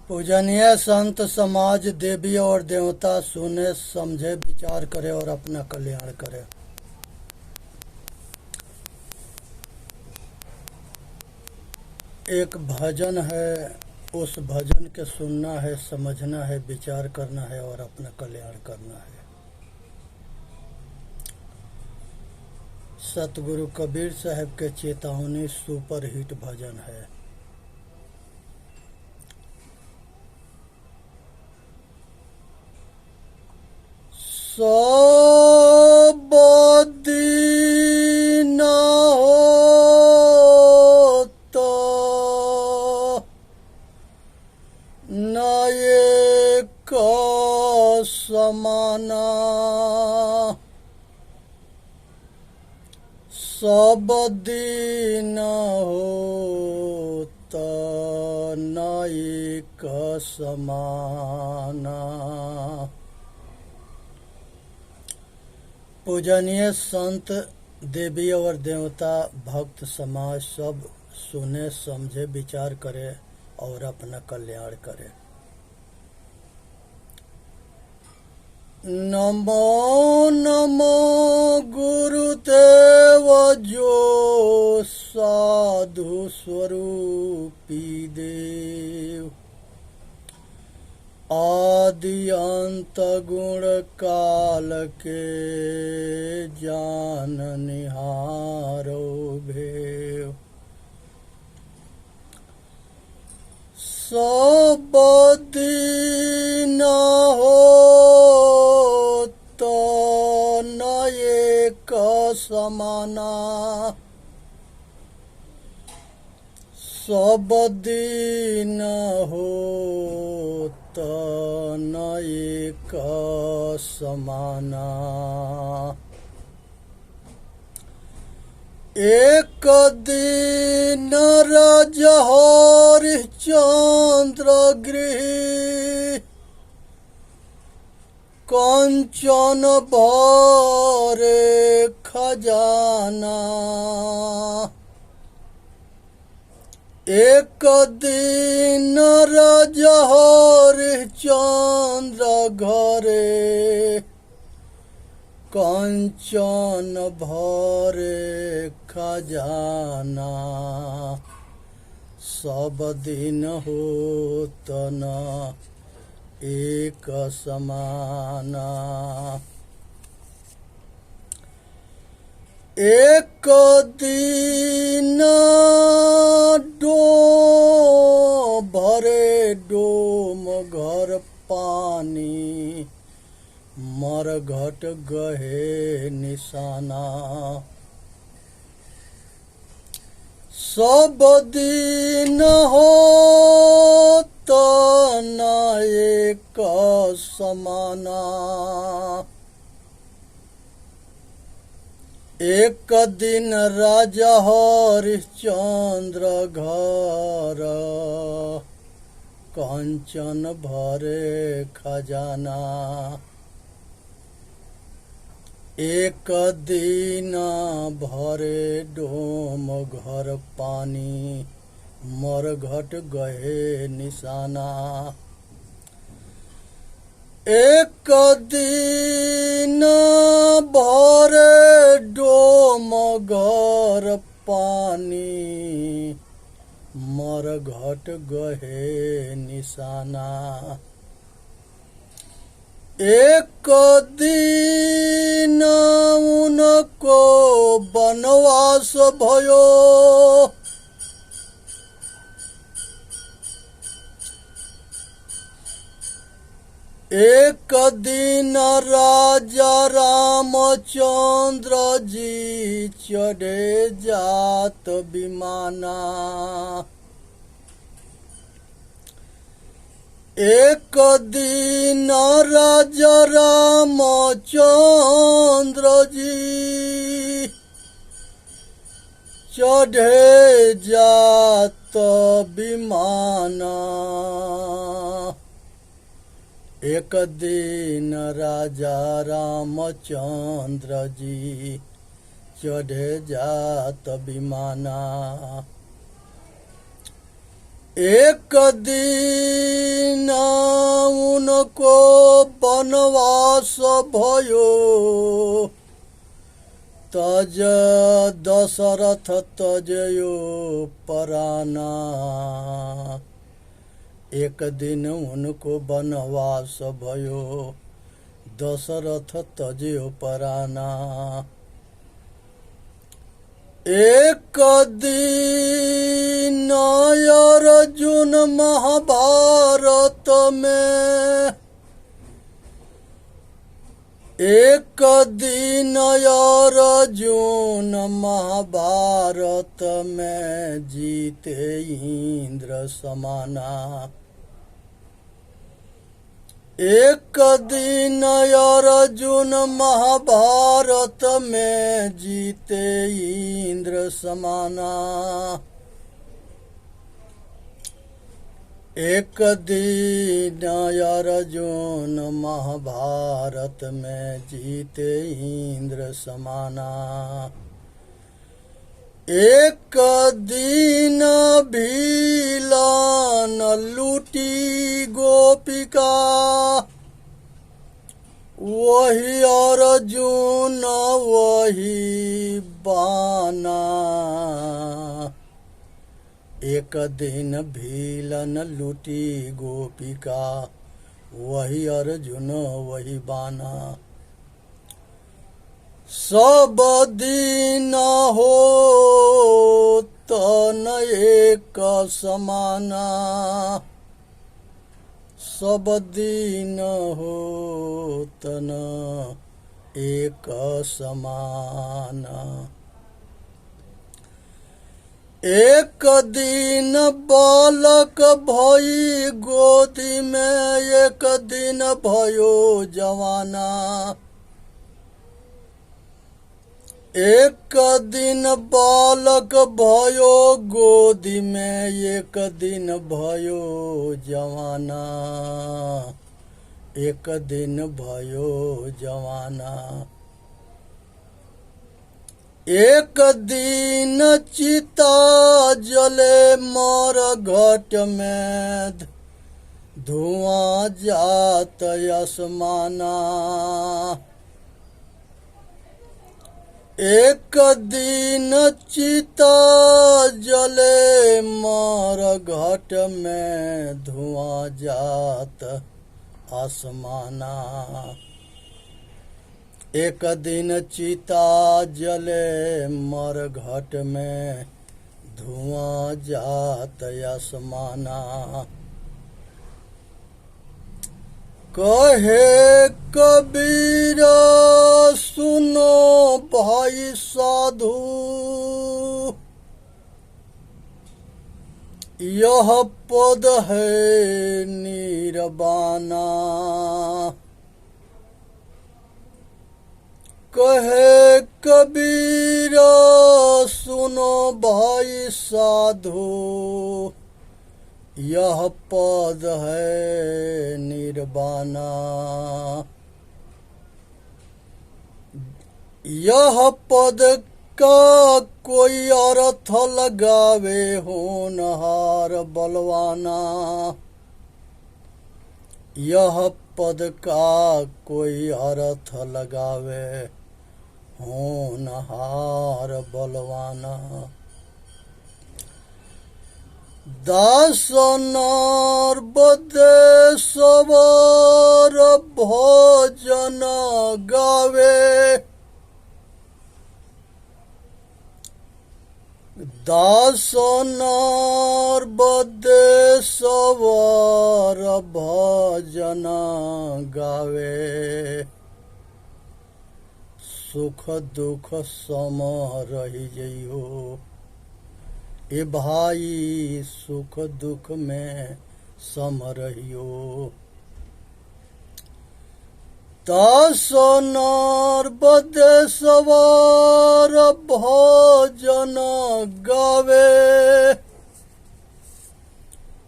पूजनीय संत समाज देवी और देवता सुने समझे विचार करे और अपना कल्याण करे। एक भजन है, उस भजन के सुनना है, समझना है, विचार करना है और अपना कल्याण करना है। सतगुरु कबीर साहब के चेतावनी सुपर हिट भजन है। सब दिन हो तो न एक समाना, सब दिन हो तो न एक समाना। पूजनीय संत देवी और देवता भक्त समाज सब सुने समझे विचार करे और अपना कल्याण करे। नमो नमो गुरुदेव जो साधु स्वरूपी देव, आदि अंत गुण काल के जान निहारो भेव। सब दिन हो तो न एक समाना, सब दिन हो तो न एक समाना। एक दिन राजा हरिश्चंद्र गृह, कंचन भरे खजाना। एक दिन राजा हरिश्चंद्र घरे, कंचन भरे खजाना। सब दिन हो तो न एक समाना। एक दिन भरे डोम घर पानी, मरघट गहे निशाना। सब दिन हो तो न एक समाना। एक दिन राजा हरिश्चंद्र घर, कंचन भरे खजाना। एक दिन भरे डोम घर पानी, मरघट गहे निशाना। एक दिन भरे डोम घर पानी, मरघट गहे निशाना। एक दिन उनको वनवास भयो, एक दिन राजा रामचंद्र जी चढ़े जात विमाना। एक दिन राजा रामचंद्र जी चढ़े जात विमाना। एक दिन राजा रामचंद्र जी चढ़े जात विमाना। एक दिन उनको वनवास भयो, तज दशरथ तजयो पराना। एक दिन उनको वनवास भयो, दशरथ तजयो पराना। एक दिन अर्जुन महाभारत में, एक दिन अर्जुन महाभारत में जीते इंद्र समाना। एक दिन अर्जुन महाभारत में जीते इंद्र समाना। एक दिन अर्जुन महाभारत में जीते इंद्र समाना। एक दिन भीलन लूटी गोपिका, वही अर्जुन वही बाना। एक दिन भीलन लूटी गोपिका, वही अर्जुन वही बाना। सब दिन हो तन एक समाना, सब दिन हो तन एक समाना। एक दिन बालक भई गोदी में, एक दिन भयो जवाना। एक दिन बालक भयो गोदी में, एक दिन भयो जवाना। एक दिन भयो जवाना। एक दिन चिता जले मोर घट में, धुआं जात आसमाना। एक दिन चिता जले मोर घट में, धुआं जात आसमाना। एक दिन चिता जले मोर घट में, धुआं जात आसमाना। कहे कबीर सुनो भाई साधु, यह पद है निर्वाणा। कहे कबीर सुनो भाई साधु, यह पद है निर्वाणा। यह पद का कोई अर्थ लगावे होनहार बलवाना। यह पद का कोई अर्थ लगावे होनहार बलवाना। दास नर्बदे सवर भोजन गावे। दास नर्बदे सवर भजन गावे। सुख दुख सम रही जइयो, ए भाई सुख दुख में सम रहियो। दास नर्बदे सवार भजन गावे।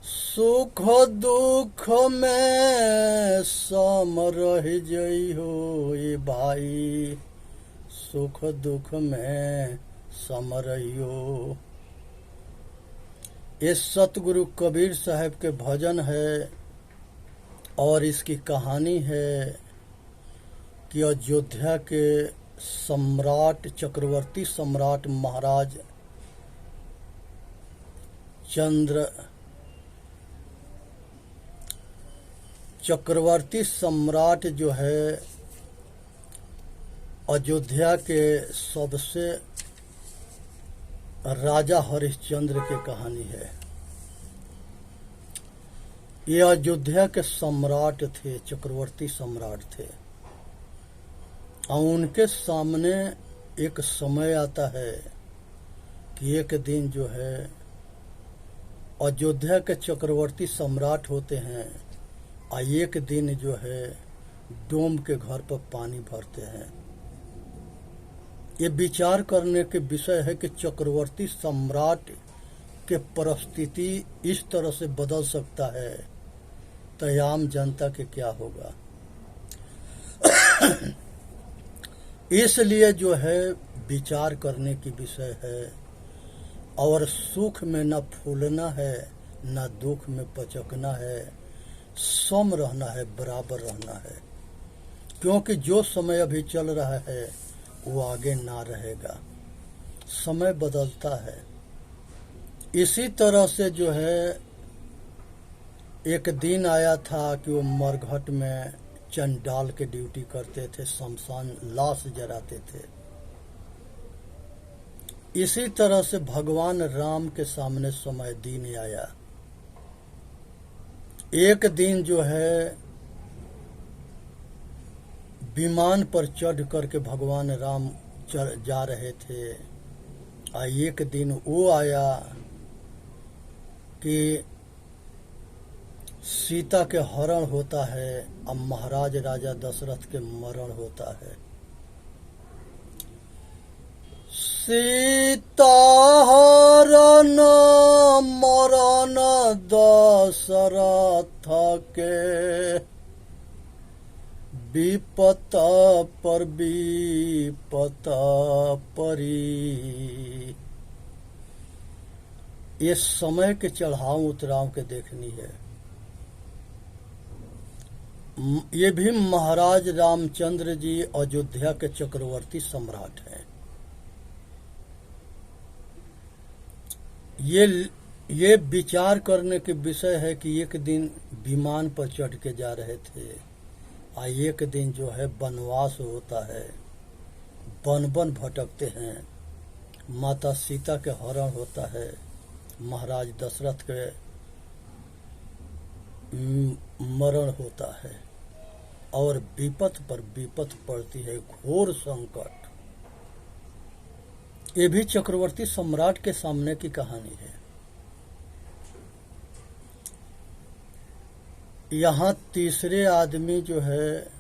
सुख दुख में सम रह जइहो, ए भाई सुख दुख में सम रहियो। ये सतगुरु कबीर साहब के भजन है और इसकी कहानी है कि अयोध्या के सम्राट चक्रवर्ती सम्राट महाराज चक्रवर्ती सम्राट जो है अयोध्या के सबसे राजा हरिश्चंद्र की कहानी है। ये अयोध्या के सम्राट थे, चक्रवर्ती सम्राट थे और उनके सामने एक समय आता है कि एक दिन जो है अयोध्या के चक्रवर्ती सम्राट होते हैं और एक दिन जो है डोम के घर पर पानी भरते हैं। ये विचार करने के विषय है कि चक्रवर्ती सम्राट के परिस्थिति इस तरह से बदल सकता है तो आम जनता के क्या होगा। इसलिए जो है विचार करने की विषय है और सुख में न फूलना है न दुख में पचकना है, सम रहना है, बराबर रहना है, क्योंकि जो समय अभी चल रहा है वो आगे ना रहेगा, समय बदलता है। इसी तरह से जो है एक दिन आया था कि वो मरघट में चंडाल के ड्यूटी करते थे, शमशान लाश जलाते थे। इसी तरह से भगवान राम के सामने समय दिन आया। एक दिन जो है विमान पर चढ़ करके भगवान राम जा रहे थे और एक दिन वो आया कि सीता के हरण होता है और महाराज राजा दशरथ के मरण होता है। सीता हरण मरण दशरथ के विपत पर विपत परी। ये समय के चढ़ाव उतराव के देखनी है। ये भी महाराज रामचंद्र जी अयोध्या के चक्रवर्ती सम्राट हैं। ये विचार करने के विषय है कि एक दिन विमान पर चढ़ के जा रहे थे और एक दिन जो है वनवास होता है, वन वन भटकते हैं, माता सीता के हरण होता है, महाराज दशरथ के मरण होता है और विपत पर विपत पड़ती है, घोर संकट। ये भी चक्रवर्ती सम्राट के सामने की कहानी है। यहाँ तीसरे आदमी जो है,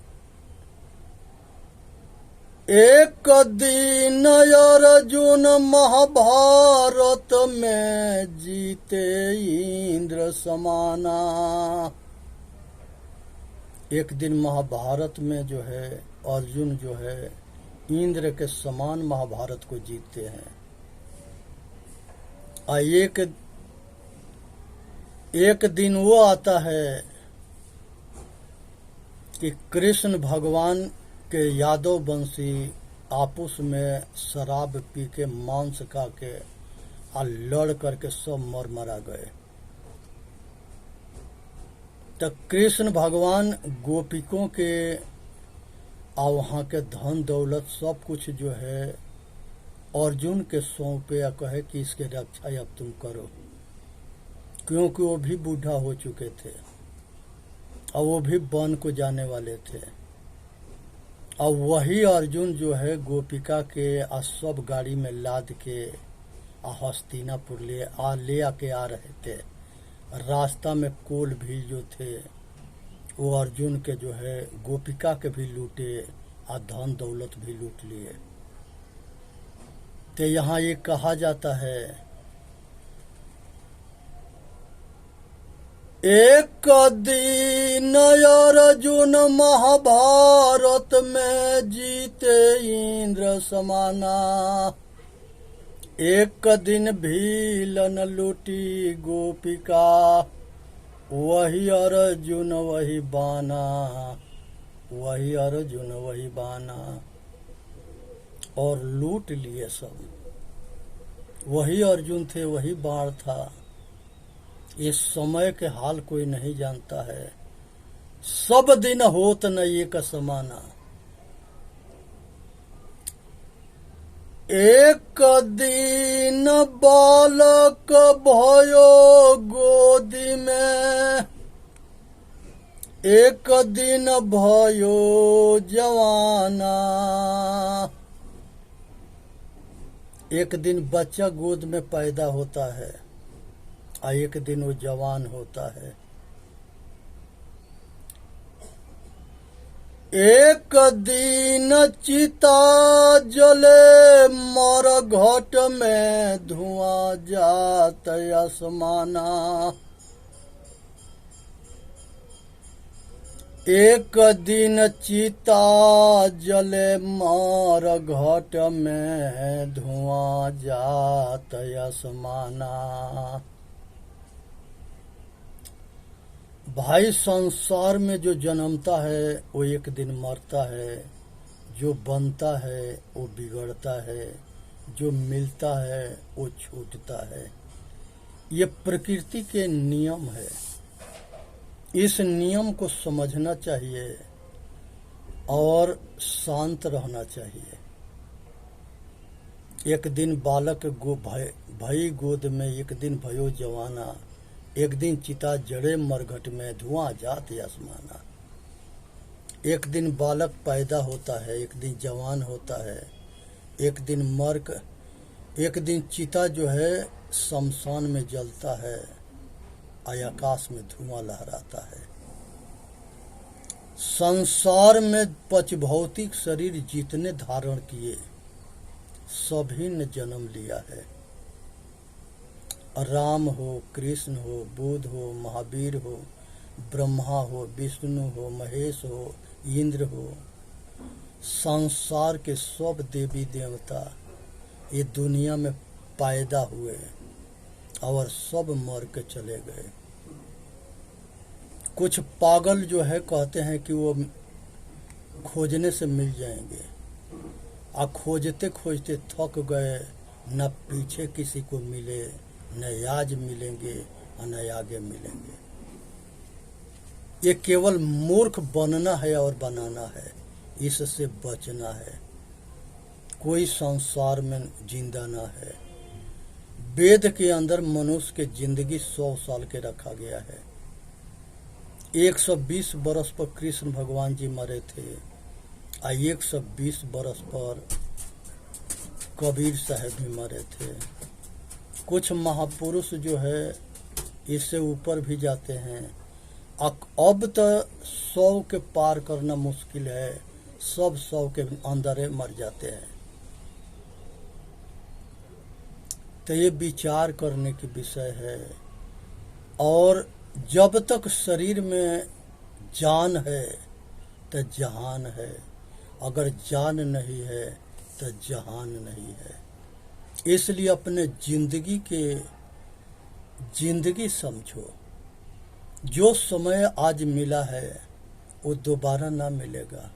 एक दिन अर्जुन महाभारत में जीते इंद्र समाना। एक दिन महाभारत में जो है अर्जुन जो है इंद्र के समान महाभारत को जीतते हैं। और एक दिन वो आता है कि कृष्ण भगवान के यादव वंशी आपस में शराब पी के मांस खा के और लड़ करके सब मर मरा गए। तो कृष्ण भगवान गोपिकों के और वहाँ के धन दौलत सब कुछ जो है अर्जुन के सौंपे या कहे कि इसके रक्षा अब तुम करो, क्योंकि वो भी बूढ़ा हो चुके थे और वो भी वन को जाने वाले थे। और वही अर्जुन जो है गोपिका के सब गाड़ी में लाद के हस्तिनापुर ले आके आ रहे थे। रास्ता में कोल भी जो थे वो अर्जुन के जो है गोपिका के भी लूटे और धन दौलत भी लूट लिए। तो यहाँ ये कहा जाता है, एक दिन अर्जुन महाभारत में जीते इंद्र समाना। एक दिन भीलन लूटी गोपिका, वही अर्जुन वही बाना, वही अर्जुन वही बाना। और लूट लिए सब, वही अर्जुन थे वही बाण था। इस समय के हाल कोई नहीं जानता है, सब दिन होत न एक समाना। एक दिन बालक भयो गोदी में, एक दिन भयो जवाना। एक दिन बच्चा गोद में पैदा होता है और एक दिन वो जवान होता है। एक दिन चिता जले मर घट में धुआं जात आसमाना। एक दिन चिता जले मर घट में धुआं जात आसमाना। भाई संसार में जो जन्मता है वो एक दिन मरता है, जो बनता है वो बिगड़ता है, जो मिलता है वो छूटता है। ये प्रकृति के नियम है, इस नियम को समझना चाहिए और शांत रहना चाहिए। एक दिन बालक भई गोद में, एक दिन भयो जवाना। एक दिन चिता जड़े मरघट में धुआं जात आसमाना। एक दिन बालक पैदा होता है, एक दिन जवान होता है, एक दिन एक दिन चिता जो है शमशान में जलता है और आकाश में धुआं लहराता है। संसार में पच भौतिक शरीर जितने धारण किए सभी ने जन्म लिया है। राम हो, कृष्ण हो, बुद्ध हो, महावीर हो, ब्रह्मा हो, विष्णु हो, महेश हो, इंद्र हो, संसार के सब देवी देवता ये दुनिया में पैदा हुए और सब मर के चले गए। कुछ पागल जो है कहते हैं कि वो खोजने से मिल जाएंगे, और खोजते खोजते थक गए, न पीछे किसी को मिले, न आज मिलेंगे और न आगे मिलेंगे। ये केवल मूर्ख बनना है और बनाना है, इससे बचना है। कोई संसार में जिंदा ना है। वेद के अंदर मनुष्य के जिंदगी 100 साल के रखा गया है। 120 बरस पर कृष्ण भगवान जी मरे थे और 120 बरस पर कबीर साहब भी मरे थे। कुछ महापुरुष जो है इससे ऊपर भी जाते हैं। अब तो 100 के पार करना मुश्किल है, सब 100 के अंदर ही मर जाते हैं। तो ये विचार करने की विषय है। और जब तक शरीर में जान है तो जहान है, अगर जान नहीं है तो जहान नहीं है। इसलिए अपने जिंदगी समझो। जो समय आज मिला है वो दोबारा ना मिलेगा।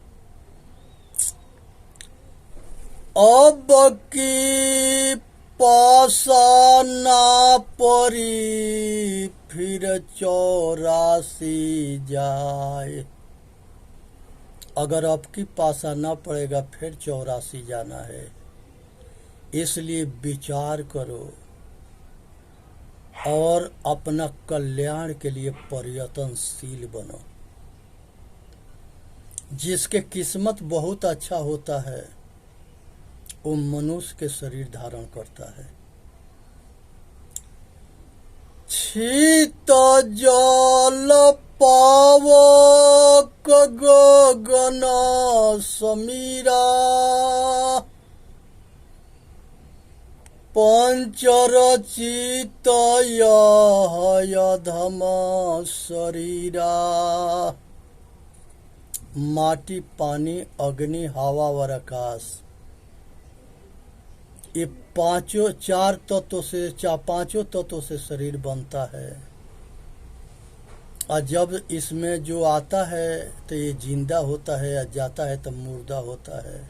अब की पासा ना परी फिर 84 जाए। अगर अब की पासा ना पड़ेगा फिर 84 जाना है। इसलिए विचार करो और अपना कल्याण के लिए प्रयत्नशील बनो। जिसके किस्मत बहुत अच्छा होता है वो मनुष्य के शरीर धारण करता है। शीत जल पावक गगन समीरा, पंचरचित यधम शरीरा। माटी, पानी, अग्नि, हवा और आकाश ये पांचों तत्वों से शरीर बनता है। और जब इसमें जो आता है तो ये जिंदा होता है, और जाता है तो मुर्दा होता है।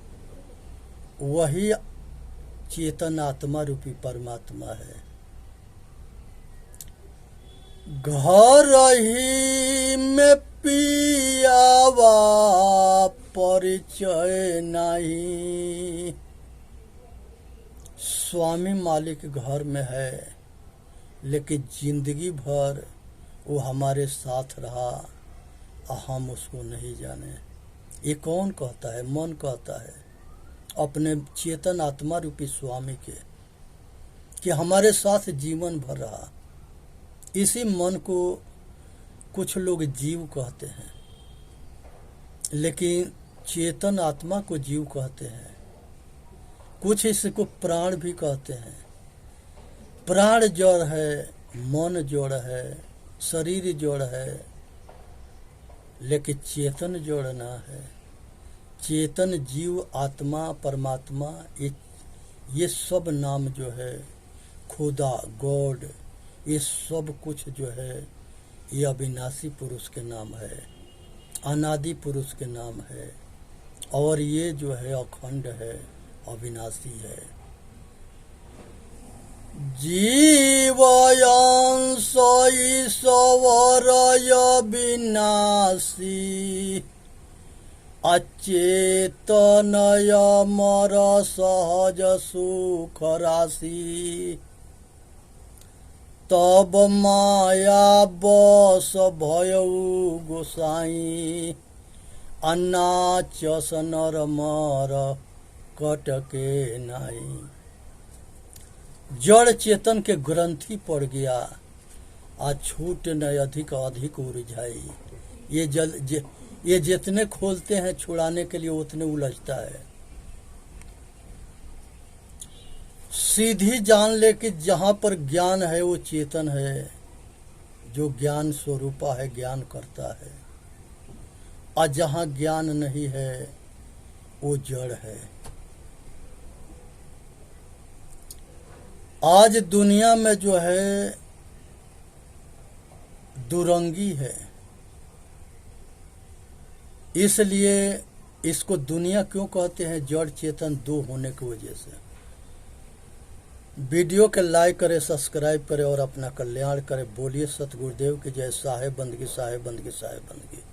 वही चेतन आत्मा रूपी परमात्मा है। घर ही में पियावा परिचय नहीं। स्वामी मालिक घर में है, लेकिन जिंदगी भर वो हमारे साथ रहा और हम उसको नहीं जाने। ये कौन कहता है? मन कहता है अपने चेतन आत्मा रूपी स्वामी के, कि हमारे साथ जीवन भर रहा। इसी मन को कुछ लोग जीव कहते हैं, लेकिन चेतन आत्मा को जीव कहते हैं। कुछ इसको प्राण भी कहते हैं। प्राण जड़ है, मन जड़ है, शरीर जड़ है, लेकिन चेतन जड़ ना है। चेतन जीव आत्मा परमात्मा ये सब नाम जो है, खुदा गॉड, ये सब कुछ जो है ये अविनाशी पुरुष के नाम है, अनादि पुरुष के नाम है। और ये जो है अखंड है, अविनाशी है। जीव अंश ईश्वर विनाशी, अचेतन अमर सहज सुख राशि। तब माया बस भयउ गोसाई, अनाचस नर मर कटके नाई। जड़ चेतन के ग्रंथि पड़ गया, आ छूट न अधिक अधिक उलझाई। ये जितने खोलते हैं छुड़ाने के लिए उतने उलझता है। सीधी जान ले कि जहाँ पर ज्ञान है वो चेतन है, जो ज्ञान स्वरूपा है, ज्ञान करता है। और जहाँ ज्ञान नहीं है वो जड़ है। आज दुनिया में जो है दुरंगी है, इसलिए इसको दुनिया क्यों कहते हैं? जड़ चेतन दो होने की वजह से। वीडियो के लाइक करें, सब्सक्राइब करें और अपना कल्याण करें। बोलिए सतगुरुदेव की जय। साहेब बंदगी, साहेब बंदगी, साहेब बंदगी।